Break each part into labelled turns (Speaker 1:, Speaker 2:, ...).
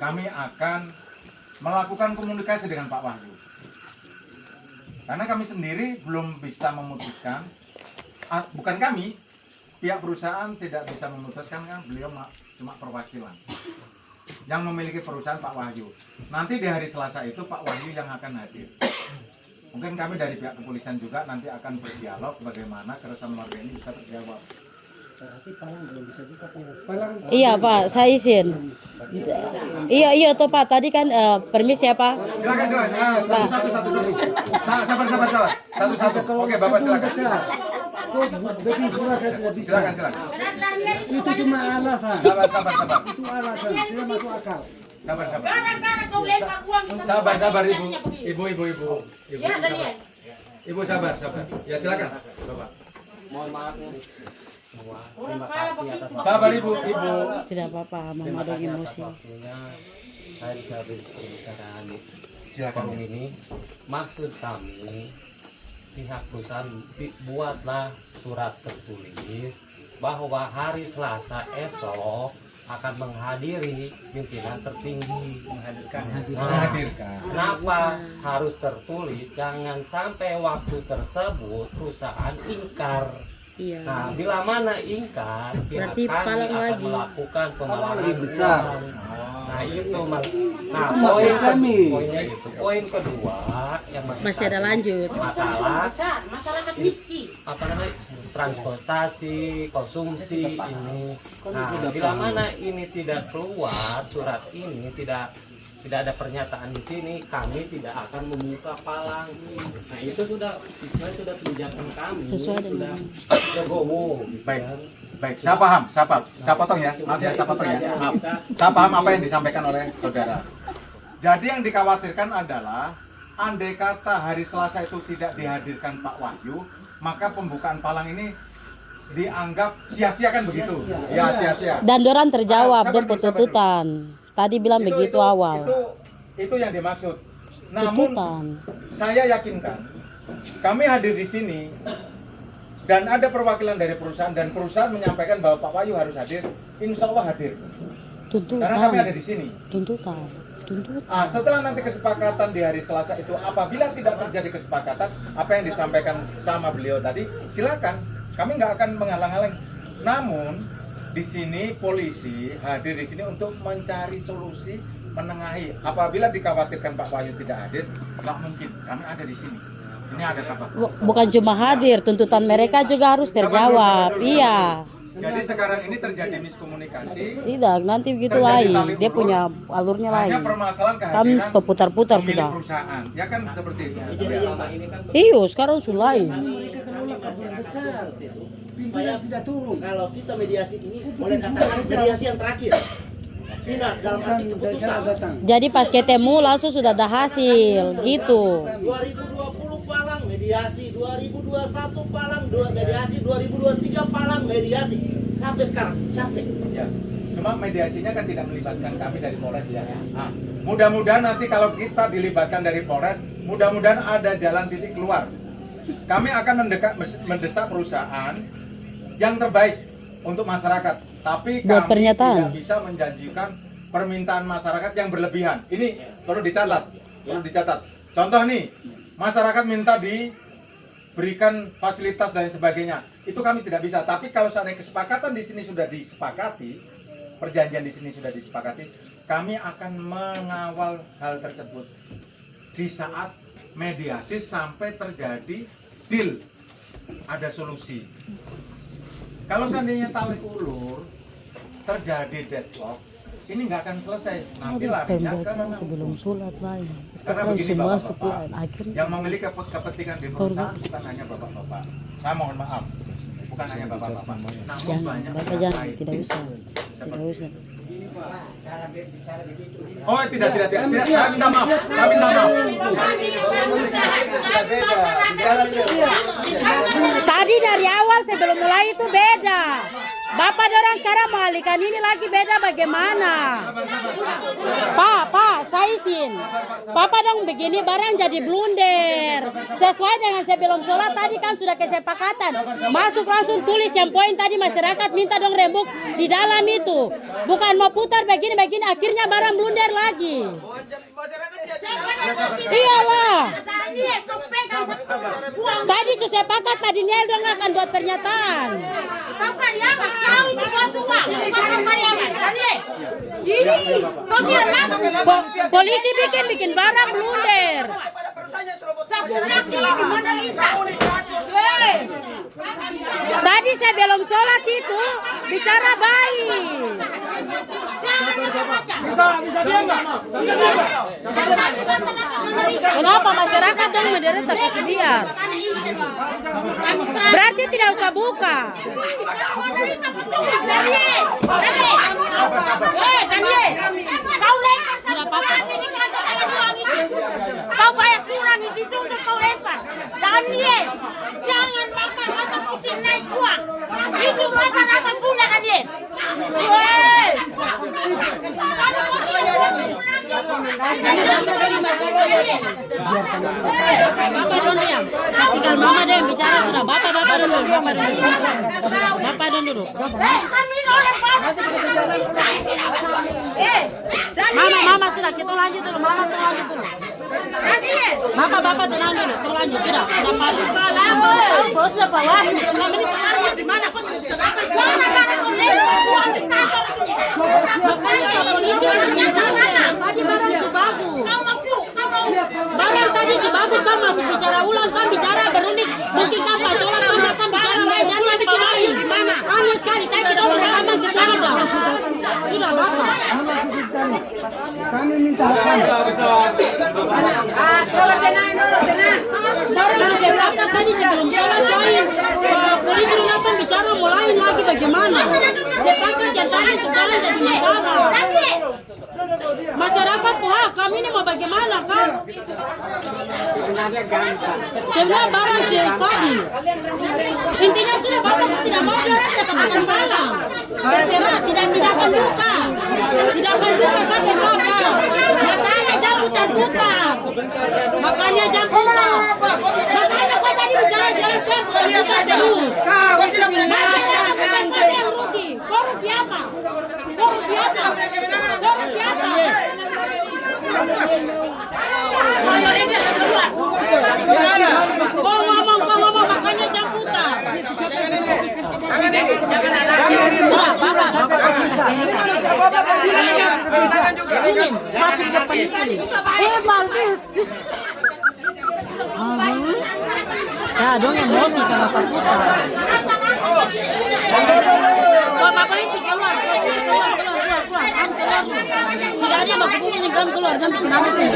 Speaker 1: kami akan melakukan komunikasi dengan Pak Wahyu. Karena kami sendiri belum bisa memutuskan, bukan kami, pihak perusahaan tidak bisa memutuskan, kan beliau cuma perwakilan yang memiliki perusahaan Pak Wahyu. Nanti di hari Selasa itu Pak Wahyu yang akan hadir. Mungkin kami dari pihak kepolisian juga nanti akan berdialog bagaimana keresahan warga ini bisa terjawab.
Speaker 2: Iya Pak, saya izin. Iya toh Pak, tadi kan permis ya Pak.
Speaker 1: Silakan. Satu. Satu. Oke, Bapak silakan. Silakan.
Speaker 3: Itu cuma alasan.
Speaker 1: Sabar.
Speaker 3: Itu alasan, tidak masuk akal.
Speaker 1: Sabar.
Speaker 4: Gara-gara kau lempar uang di sana.
Speaker 1: Sabar Ibu.
Speaker 4: Ya, Daniel.
Speaker 1: Ibu sabar. Ya silakan, Bapak.
Speaker 5: Mohon maaf ya.
Speaker 4: Orang kaya begitu.
Speaker 1: Sabar Ibu.
Speaker 2: Tidak apa-apa, Mama ada emosi.
Speaker 5: Waktunya saya bisa berbicara
Speaker 1: Silakan.
Speaker 5: forum ini. Maksud kami pihak perusahaan buatlah surat tertulis bahwa hari Selasa esok akan menghadiri pimpinan tertinggi.
Speaker 1: Menghadirkan.
Speaker 5: Kenapa harus tertulis? Jangan sampai waktu tersebut perusahaan ingkar.
Speaker 2: Iya.
Speaker 5: Nah, bila mana ingkar, pihak
Speaker 2: Berarti
Speaker 5: kami
Speaker 2: palang
Speaker 5: akan
Speaker 2: lagi.
Speaker 5: melakukan pemalahan
Speaker 3: besar.
Speaker 5: uang. Nah, itu mas. Nah, poinnya itu. Poin kedua yang
Speaker 2: Masih ada lanjut.
Speaker 5: masalah
Speaker 4: Besar, masyarakat miskin.
Speaker 5: apa namanya transportasi, konsumsi ini. Nah, bila mana ini tidak keluar surat ini tidak ada pernyataan di sini, kami tidak akan membuka palang. Nah, itu sudah kebijakan kami.
Speaker 2: Sesuai dengan
Speaker 5: sudah gowo.
Speaker 1: Baik. Saya paham. Saya potong ya. Maaf ya, saya potong ya. Maaf. Saya paham apa yang disampaikan oleh saudara. Jadi yang dikhawatirkan adalah andai kata hari Selasa itu tidak dihadirkan Pak Wahyu, maka pembukaan palang ini dianggap sia-sia kan begitu? Ya, sia-sia.
Speaker 2: Dan Doran terjawab dong tuntutan. Tadi bilang begitu awal.
Speaker 1: Itu yang dimaksud. Namun
Speaker 2: Tuntutan.
Speaker 1: saya yakinkan kami hadir di sini dan ada perwakilan dari perusahaan dan perusahaan menyampaikan bahwa Pak Wahyu harus hadir. Insya Allah hadir. Karena kami ada
Speaker 2: Tuntutan.
Speaker 1: di sini.
Speaker 2: Tuntutan.
Speaker 1: Setelah nanti kesepakatan di hari Selasa itu, apabila tidak terjadi kesepakatan, apa yang disampaikan sama beliau tadi, silakan. Kami nggak akan menghalang-halang. Namun di sini polisi hadir di sini untuk mencari solusi, menengahi. Apabila dikhawatirkan Pak Wahyu tidak hadir, nggak mungkin. Kami ada di sini. Ini ada kabar.
Speaker 2: Bukan cuma hadir, tuntutan mereka juga harus terjawab. Iya.
Speaker 1: Jadi sekarang ini terjadi miskomunikasi.
Speaker 2: Tidak, nanti begitu lain. Dia punya alurnya
Speaker 1: Hanya
Speaker 2: lain.
Speaker 1: permasalahan
Speaker 2: Kami
Speaker 1: kehadiran
Speaker 2: stop putar-putar
Speaker 1: pemilik
Speaker 2: sudah.
Speaker 1: perusahaan. Ya kan seperti itu.
Speaker 2: Iya, sekarang sudah lain.
Speaker 3: Mereka terlalu besar. Pimpinan tidak turun.
Speaker 6: Kalau kita mediasi ini boleh katakan mediasi yang terakhir. Final dalam arti keputusan.
Speaker 3: Datang.
Speaker 2: Jadi pas ketemu langsung sudah ada hasil, gitu.
Speaker 6: 2020 palang mediasi, 2021 palang mediasi, 2023 palang mediasi. Sampai sekarang capek.
Speaker 1: Ya. Cuma mediasinya kan tidak melibatkan kami dari Polres ya. Nah, mudah-mudahan nanti kalau kita dilibatkan dari Polres, mudah-mudahan ada jalan titik keluar. Kami akan mendesak perusahaan yang terbaik untuk masyarakat. Tapi
Speaker 2: Buat
Speaker 1: kami
Speaker 2: pernyataan.
Speaker 1: tidak bisa menjanjikan permintaan masyarakat yang berlebihan. Ini perlu dicatat. Contoh nih, masyarakat minta diberikan fasilitas dan sebagainya. Itu kami tidak bisa. Tapi kalau seandainya kesepakatan di sini sudah disepakati, perjanjian di sini sudah disepakati, kami akan mengawal hal tersebut di saat mediasi sampai terjadi deal, ada solusi. Kalau seandainya tarik ulur terjadi deadlock, ini nggak akan selesai. Nanti larinya ke
Speaker 2: Tembakan sebelum sholat lain.
Speaker 1: karena
Speaker 2: Sekarang
Speaker 1: begini
Speaker 2: semua
Speaker 1: bapak-bapak,
Speaker 2: sekian akhirnya.
Speaker 1: yang memiliki kepentingan di perusahaan bukan hanya bapak-bapak. Saya mohon maaf, bukan hanya bapak-bapak, namun
Speaker 2: Jangan,
Speaker 1: banyak
Speaker 2: Bapak
Speaker 1: pihak
Speaker 2: jangan,
Speaker 1: lain.
Speaker 2: tidak usah. Tidak usah.
Speaker 1: Oh tidak, saya minta maaf, saya minta maaf.
Speaker 2: Tadi dari awal sebelum mulai itu beda. Bapak dorang sekarang mengalihkan ini lagi beda bagaimana? Pak, saya izin. izin. Papa dong begini barang jadi blunder. Sesuai dengan sebelum sholat tadi kan sudah kesepakatan. Masuk langsung tulis yang poin tadi masyarakat minta dong rembuk di dalam itu. Bukan mau putar begini-begini akhirnya barang blunder lagi. Iyalah. Tadi sesepakat Pak Diniel dong akan buat pernyataan. Polisi bikin barang blunder. Tadi sebelum sholat itu bicara baik. Kenapa masyarakat dong menderita kesedihan? Berarti tidak usah buka.
Speaker 4: Kau bayar kurang itu untuk kau lempar. Daniel, jangan makan masa mungkin naik uang. Itu masyarakat punya Daniel.
Speaker 2: Tinggal mama deh yang bicara sudah. Bapak dulu. Bapak dulu. Mama sudah kita lanjut dulu. Mama lanjut dulu. Bapak tenang dulu. Lanjut sudah. Sudah masuk.
Speaker 4: Bosnya bawah. Selama ini pengaruh di mana pun sedangkan
Speaker 2: tadi barang sebagus. Barang tadi sebagus kan masuk bicara ulang kan bicara berunding. Mungkin kan Pak Sholat kan bicara lain dan lagi lain. Aneh sekali tadi kita rekaman sekali dah. Sudah Bapak.
Speaker 3: Kami minta haknya.
Speaker 2: Barang sepakat tadi sebelum sholat lain. Polisi datang bicara mulai lagi bagaimana. Sepakat yang tadi sekarang jadi masalah. Masyarakat wah kami ini mau bagaimana kan? Sebenarnya barang tadi. Intinya sudah Bapak tidak mau dorong ke tempat barang. Tidak akan buka. Tidak akan buka sampai kapan. Makanya jangan putar-putar. Makanya jangan putar. Makanya kau tadi bicara jelaskan putar-putar terus. Masyarakat bukan saja yang rugi. Kau rugi apa? Kau ngomong makanya jangan putar. Ini masih di depan ini. Malvis. Ya dong emosi kalau Pak putar. Bapak polisi keluar. Tidak ada yang baku nyegam keluar dan kenapa sih?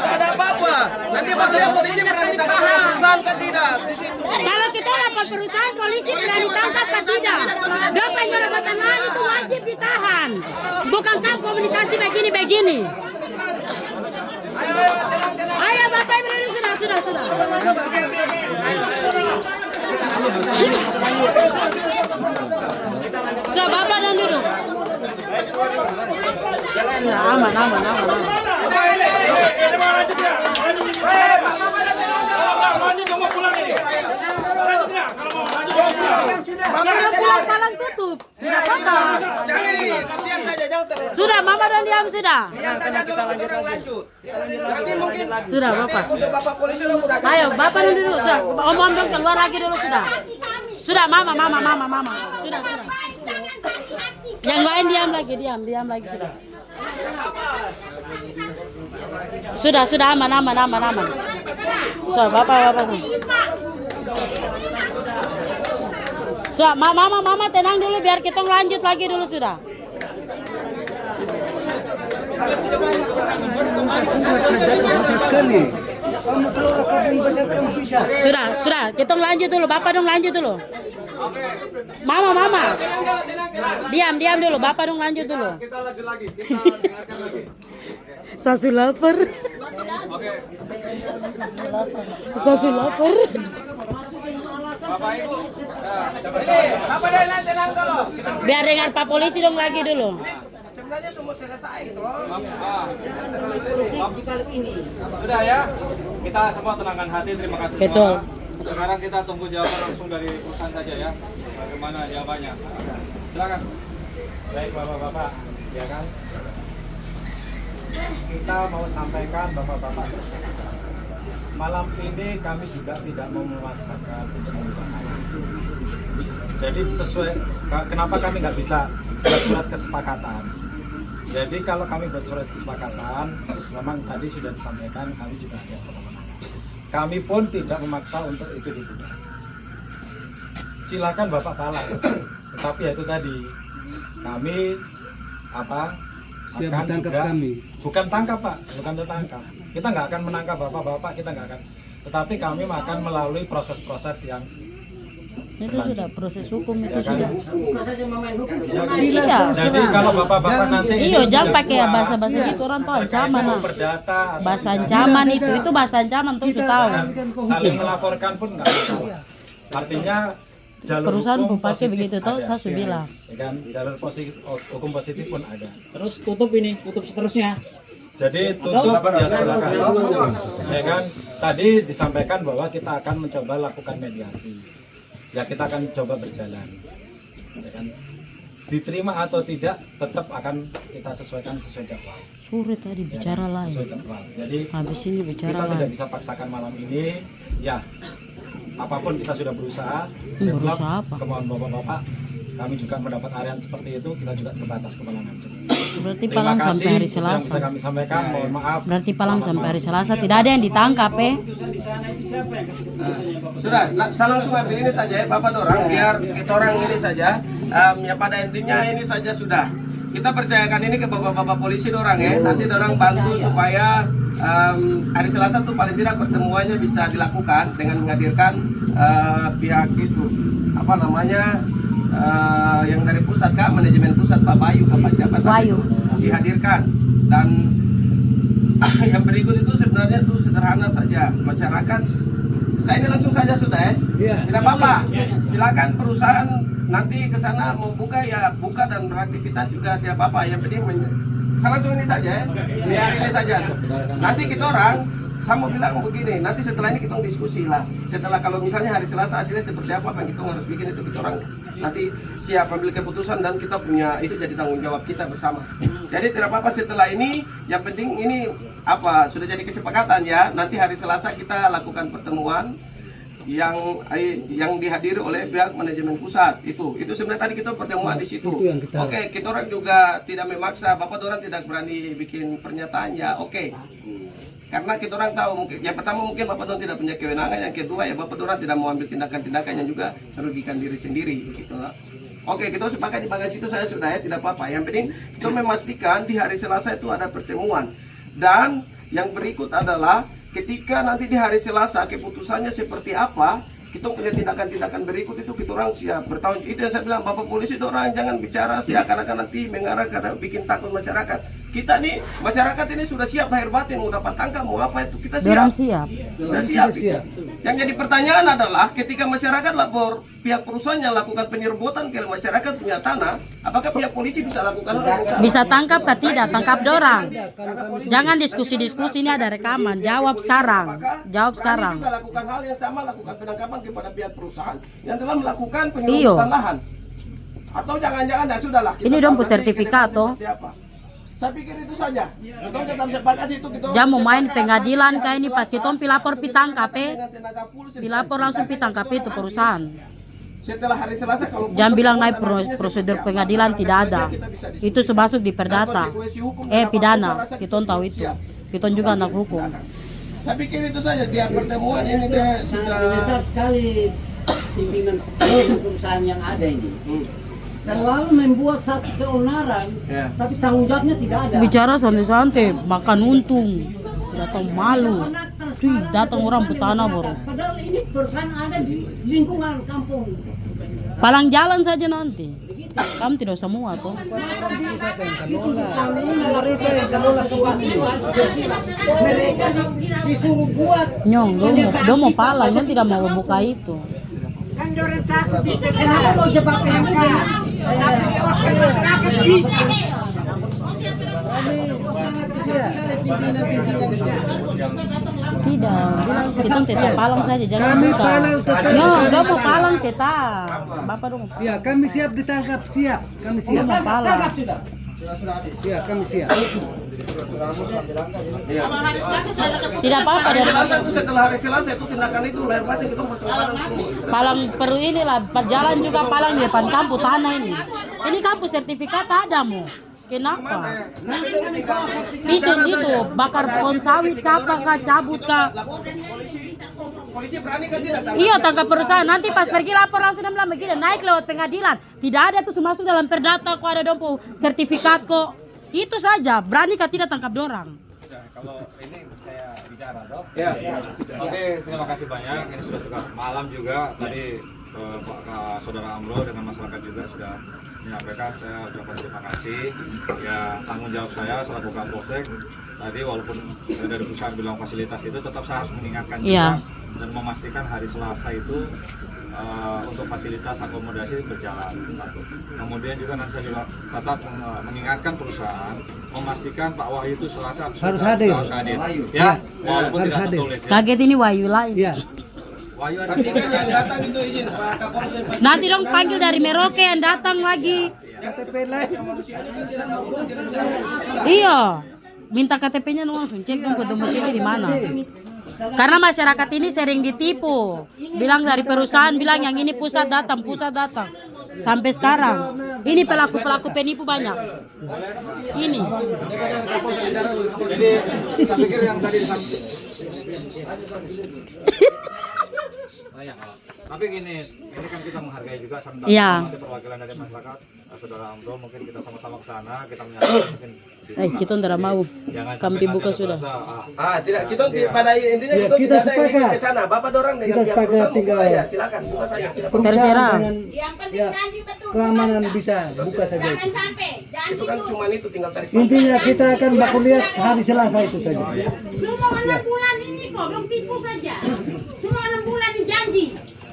Speaker 7: Ada apa-apa? Nanti masalah polisi berani tangkap perusahaan kan tidak di situ.
Speaker 2: Kalau kita lapor perusahaan polisi berani tangkap kan tidak? Bapak jabatan lain itu wajib ditahan. Bukankah komunikasi begini-begini? Ayo Bapak berdiri sudah. Coba Bapak dan duduk. Ya, aman. Kalau pulang palang tutup. Tidak apa-apa. Sudah, Mama dan diam sudah. Sudah, Bapak. Ayo, Bapak dan duduk. Sudah. Om dong keluar lagi dulu sudah. Sudah, Mama. Sudah. Yang lain diam lagi sudah. Sudah aman. Sudah, Bapak. So, mama tenang dulu biar kita lanjut lagi dulu sudah. Sudah, kita lanjut dulu. Bapak dong lanjut dulu. Mama. Diam dulu. Bapak dong lanjut dulu.
Speaker 1: Kita lanjut lagi.
Speaker 2: Sasu lapar. Sasu lapar.
Speaker 1: Bapak Ibu.
Speaker 7: Apa tenang dulu. Kita
Speaker 2: Biar dengar Pak Polisi dong lagi dulu.
Speaker 7: Sebenarnya semua selesai toh.
Speaker 1: Sudah ya, kita semua tenangkan hati. Terima kasih.
Speaker 2: Betul.
Speaker 1: Semua. Sekarang kita tunggu jawaban langsung dari perusahaan saja ya. Bagaimana jawabannya? Silakan.
Speaker 5: Baik bapak-bapak, ya kan? Kita mau sampaikan bapak-bapak. Malam ini kami juga tidak mau memaksakan untuk mengubah. Jadi sesuai, kenapa kami nggak bisa bersurat kesepakatan? Jadi kalau kami bersurat kesepakatan, memang tadi sudah disampaikan kami juga ada kewenangan. Kami pun tidak memaksa untuk itu ditunda. Silakan bapak balas. Tetapi ya itu tadi kami akan juga, kami. Bukan tangkap pak, bukan tertangkap. Kita nggak akan menangkap bapak-bapak, kita nggak akan. Tetapi kami akan melalui proses-proses yang
Speaker 2: Itu sudah proses hukum itu
Speaker 5: ya kan?
Speaker 2: sudah.
Speaker 5: Iya. Jadi kalau bapak-bapak nanti
Speaker 2: Iya, jangan pakai bahasa-bahasa gitu, orang tahu ancaman lah.
Speaker 5: perdata,
Speaker 2: Bahasa ancaman itu bahasa ancaman tuh sudah tahu.
Speaker 5: saling melaporkan pun nggak masalah. Artinya jalur
Speaker 2: Perusahaan
Speaker 5: hukum
Speaker 2: pun pakai
Speaker 5: positif
Speaker 2: begitu toh,
Speaker 5: ada.
Speaker 2: saya sudah bilang.
Speaker 5: Ya kan, jalur hukum positif pun ada.
Speaker 3: Terus tutup seterusnya.
Speaker 5: Jadi tutup ya silakan. Ya kan, tadi disampaikan bahwa kita akan mencoba lakukan mediasi. Ya kita akan coba berjalan. Ya kan, diterima atau tidak tetap akan kita sesuaikan sesuai jadwal.
Speaker 2: Sore tadi bicara lain.
Speaker 5: Sesuai jadwal. Jadi
Speaker 2: Habis ini bicara
Speaker 5: kita tidak
Speaker 2: lain.
Speaker 5: bisa paksakan malam ini. Ya, apapun kita sudah berusaha.
Speaker 2: Berusaha
Speaker 5: Develop,
Speaker 2: apa?
Speaker 5: kemauan bapak-bapak. Kami juga mendapat arahan seperti itu. Kita juga terbatas kewenangan.
Speaker 2: Berarti
Speaker 5: Terima
Speaker 2: palang
Speaker 5: kasih
Speaker 2: sampai hari
Speaker 5: yang bisa
Speaker 2: Selasa.
Speaker 5: kami sampaikan. Mohon maaf.
Speaker 2: Berarti palang sampai hari Selasa tidak ada yang ditangkap
Speaker 7: Sudah, saya langsung ambil ini saja ya Bapak Dorang, biar kita orang ini saja. Ya pada intinya ini saja sudah. Kita percayakan ini ke bapak-bapak polisi Dorang ya. Nanti Dorang bantu supaya hari Selasa tuh paling tidak pertemuannya bisa dilakukan dengan menghadirkan pihak itu apa namanya yang dari pusat Kak, manajemen pusat Pak Bayu apa siapa tadi
Speaker 2: Bayu.
Speaker 7: dihadirkan. Dan yang berikut itu sebenarnya itu sederhana saja, masyarakat. Saya ini langsung saja sudah ya. Tidak apa-apa. Silakan perusahaan nanti ke sana mau buka ya buka dan beraktivitas juga tidak apa-apa. Yang penting saya langsung ini saja ya. Biar ini saja. Nanti kita orang saya mau bilang begini, nanti setelah ini kita diskusi lah. Setelah kalau misalnya hari Selasa hasilnya seperti apa kan kita harus bikin itu kita orang nanti siap ambil keputusan dan kita punya itu jadi tanggung jawab kita bersama. Jadi tidak apa-apa setelah ini, yang penting ini apa sudah jadi kesepakatan ya. Nanti hari Selasa kita lakukan pertemuan yang dihadiri oleh pihak manajemen pusat itu sebenarnya tadi kita pertemuan di situ. Oke, kita orang juga tidak memaksa, Bapak orang tidak berani bikin pernyataan ya. Oke. Karena kita orang tahu mungkin yang pertama mungkin Bapak Don tidak punya kewenangan, yang kedua ya Bapak orang tidak mau ambil tindakan-tindakan yang juga merugikan diri sendiri gitu lah. Oke, kita sepakat di bagian situ saya sudah ya tidak apa-apa. Yang penting kita memastikan di hari Selasa itu ada pertemuan. Dan yang berikut adalah ketika nanti di hari Selasa keputusannya seperti apa, kita punya tindakan-tindakan berikut itu kita orang siap bertanggung. Itu yang saya bilang Bapak polisi itu orang jangan bicara seakan-akan nanti mengarah karena bikin takut masyarakat. Kita nih masyarakat ini sudah siap lahir batin mau dapat tangkap mau apa itu kita siap.
Speaker 2: Orang siap.
Speaker 7: Sudah siap. Yang jadi pertanyaan adalah ketika masyarakat lapor pihak perusahaannya lakukan penyerbutan ke masyarakat punya tanah, apakah pihak polisi bisa lakukan hal yang sama?
Speaker 2: Bisa tangkap atau tidak? Tangkap dorang. Jangan diskusi-diskusi, ini ada rekaman. Jawab sekarang. Jawab sekarang.
Speaker 7: Juga lakukan hal yang sama, lakukan penangkapan kepada pihak perusahaan yang telah melakukan penyerbutan lahan. Atau jangan-jangan ya sudahlah.
Speaker 2: Ini dong sertifikat toh.
Speaker 7: Saya pikir itu saja. Kita tetap sepakat itu kita.
Speaker 2: Jangan mau main pengadilan kayak ini pas kita pilapor pitangkap pilapor langsung pitangkap itu perusahaan.
Speaker 7: Setelah hari Selasa kalau
Speaker 2: Jangan bilang naik prosedur pengadilan tidak ada. Itu sebasuk di perdata. Pidana. Kita tahu itu. Kita juga anak hukum.
Speaker 7: Saya pikir itu saja biar pertemuan ini dia sudah
Speaker 3: besar sekali pimpinan perusahaan yang ada ini. Selalu membuat satu keonaran, tapi tanggung jawabnya tidak ada.
Speaker 2: Bicara santai-santai, makan untung, datang malu. Datang orang petana baru.
Speaker 3: Padahal ini perusahaan ada di lingkungan kampung.
Speaker 2: Palang jalan saja nanti. Kamu tidak semua toh.
Speaker 3: Mereka yang kelola sebuah ini. Mereka disuruh buat.
Speaker 2: Nyong, dia mau palang, dia tidak mau buka itu.
Speaker 3: Kenapa mau jebak yang
Speaker 2: Tidak, bilang kita tetap palang saja, jangan
Speaker 8: Kami
Speaker 2: buka.
Speaker 8: palang tetap.
Speaker 2: No, udah mau palang tetap. Bapak dong.
Speaker 8: Ya, kami siap ditangkap, siap. Kami siap.
Speaker 2: Udah mau palang.
Speaker 8: Ya, kami siap.
Speaker 2: Tidak apa-apa dari
Speaker 7: Selasa itu setelah hari Selasa itu tindakan itu lahir batin itu masalah.
Speaker 2: palang perlu inilah jalan juga palang di depan kampus tanah ini. Ini kampus sertifikat ada mu. Kenapa? Isun itu bakar pohon sawit kah, cabut kah?
Speaker 7: Polisi berani kan tidak?
Speaker 2: Iya tangkap perusahaan. Nanti pas pergi lapor langsung dia bilang begini, naik lewat pengadilan. Tidak ada tuh masuk dalam perdata kok ada dompo sertifikat kok. Itu saja. Berani kah tidak tangkap dorang?
Speaker 1: Kalau ini saya bicara dok. Ya. Oke, terima kasih banyak. Ini sudah malam juga tadi Pak Saudara Amro dengan masyarakat juga sudah menyampaikan. Saya ucapkan terima kasih. Ya tanggung jawab saya selaku Kapolsek. Tadi walaupun dari perusahaan bilang fasilitas itu tetap saya harus mengingatkan juga dan memastikan hari Selasa itu untuk fasilitas akomodasi berjalan. Kemudian juga nanti saya juga tetap mengingatkan perusahaan memastikan Pak Wahyu itu Selasa
Speaker 8: Harus hadir.
Speaker 1: Ya, walaupun
Speaker 8: harus
Speaker 1: tidak
Speaker 8: hadir.
Speaker 1: tertulis. Ya.
Speaker 2: Kaget ini Wahyu lain.
Speaker 8: Ya.
Speaker 1: Wahyu ada
Speaker 7: Yang datang itu izin Pak Kapolsek.
Speaker 2: Nanti dong panggil dari Merauke yang datang lagi.
Speaker 8: KTP lain.
Speaker 2: Iya. Minta KTP-nya langsung cek dong domisili di mana. Karena masyarakat ini sering ditipu. Bilang dari perusahaan bilang yang ini pusat datang. Sampai sekarang. Ini pelaku-pelaku penipu banyak. Ini.
Speaker 1: Jadi saya pikir yang tadi disampaikan. Tapi gini, ini kan kita menghargai juga sampai
Speaker 2: Iya.
Speaker 1: perwakilan dari masyarakat, Saudara Amro, mungkin kita sama-sama ke sana, kita menyampaikan mungkin
Speaker 2: Kita tidak mau.
Speaker 1: jangan
Speaker 2: Kami
Speaker 1: sampai
Speaker 2: dibuka
Speaker 1: ada
Speaker 2: sudah.
Speaker 7: Ah, tidak. Kita pada intinya
Speaker 8: Ya,
Speaker 7: kita
Speaker 8: kita
Speaker 7: tidak ada yang
Speaker 8: sepakat.
Speaker 7: ke sana. Bapak dorang dengan
Speaker 8: Kita
Speaker 7: pihak
Speaker 8: sepakat
Speaker 7: perusahaan
Speaker 8: tinggal.
Speaker 7: buka, ya, silakan buka saja. Tidak apa-apa.
Speaker 2: Terserah.
Speaker 8: Dengan ya, keamanan bisa buka saja itu.
Speaker 7: Itu kan cuma itu tinggal tarik.
Speaker 8: Intinya kita akan baku lihat hari Selasa itu saja.
Speaker 4: Semua 6 bulan ini kok belum tipu saja. Semua 6 bulan ini janji.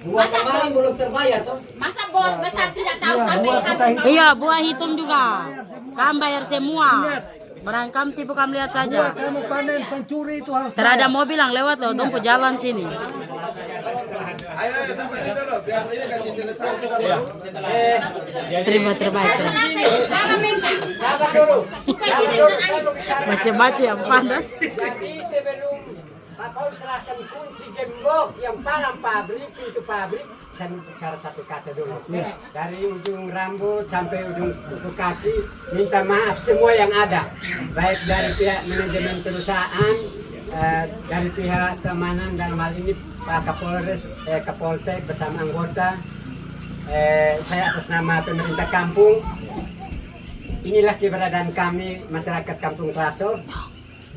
Speaker 3: Buat kemarin belum terbayar toh.
Speaker 4: Masa bos besar tidak tahu sampai kapan?
Speaker 2: Iya, buah hitung juga. Kami bayar semua. Barang kami tipu kami lihat saja.
Speaker 8: Kamu panen pencuri itu harus.
Speaker 2: Terada mobil yang lewat loh, dompu jalan sini.
Speaker 7: Ayo sampai dulu biar ini kasih selesai.
Speaker 2: Terima terbaik.
Speaker 4: Sama minta.
Speaker 3: Sabar dulu.
Speaker 2: Macam-macam yang panas.
Speaker 3: Jadi sebelum Bapak serahkan kunci gembok yang palang pabrik itu pabrik, saya bicara satu kata dulu. Dari ujung rambut sampai ujung kuku kaki, minta maaf semua yang ada, baik dari pihak manajemen perusahaan, dari pihak keamanan dalam hal ini Pak Kapolres, Kapolsek bersama anggota. Saya atas nama pemerintah kampung. Inilah keberadaan kami masyarakat Kampung Klaso.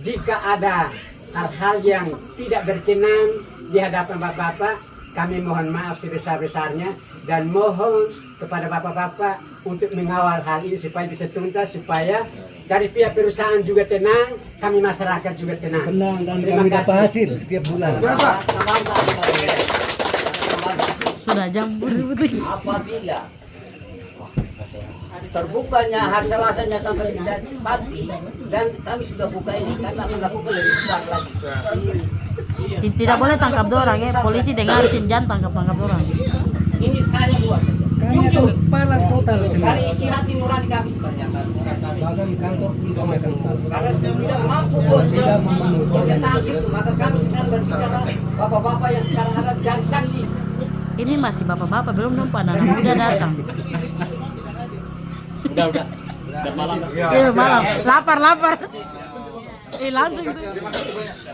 Speaker 3: Jika ada hal-hal yang tidak berkenan di hadapan bapak-bapak, kami mohon maaf sebesar-besarnya dan mohon kepada bapak-bapak untuk mengawal hal ini supaya bisa tuntas, supaya dari pihak perusahaan juga tenang, kami masyarakat juga tenang.
Speaker 8: Tenang dan
Speaker 3: Terima
Speaker 8: kami dapat
Speaker 3: kasih.
Speaker 8: hasil setiap bulan.
Speaker 2: Sudah jam betul.
Speaker 3: Apabila terbukanya hari Selasanya sampai tidak pasti, dan kami sudah buka ini karena melakukan lebih besar lagi.
Speaker 2: Tidak boleh tangkap dorang ya. Polisi dengarin jangan tangkap orang.
Speaker 3: Ini saya buat.
Speaker 8: Kami itu palang total semua.
Speaker 3: Dari isi hati nurani kami.
Speaker 8: Bahkan kantor juga mereka.
Speaker 3: Karena tidak mampu buat tidak memenuhi itu, maka kami sekarang berbicara bapak-bapak yang sekarang ada jadi saksi.
Speaker 2: Ini masih bapak-bapak belum nampak anak muda datang.
Speaker 5: Udah malam.
Speaker 2: Iya malam. Lapar. Langsung tuh.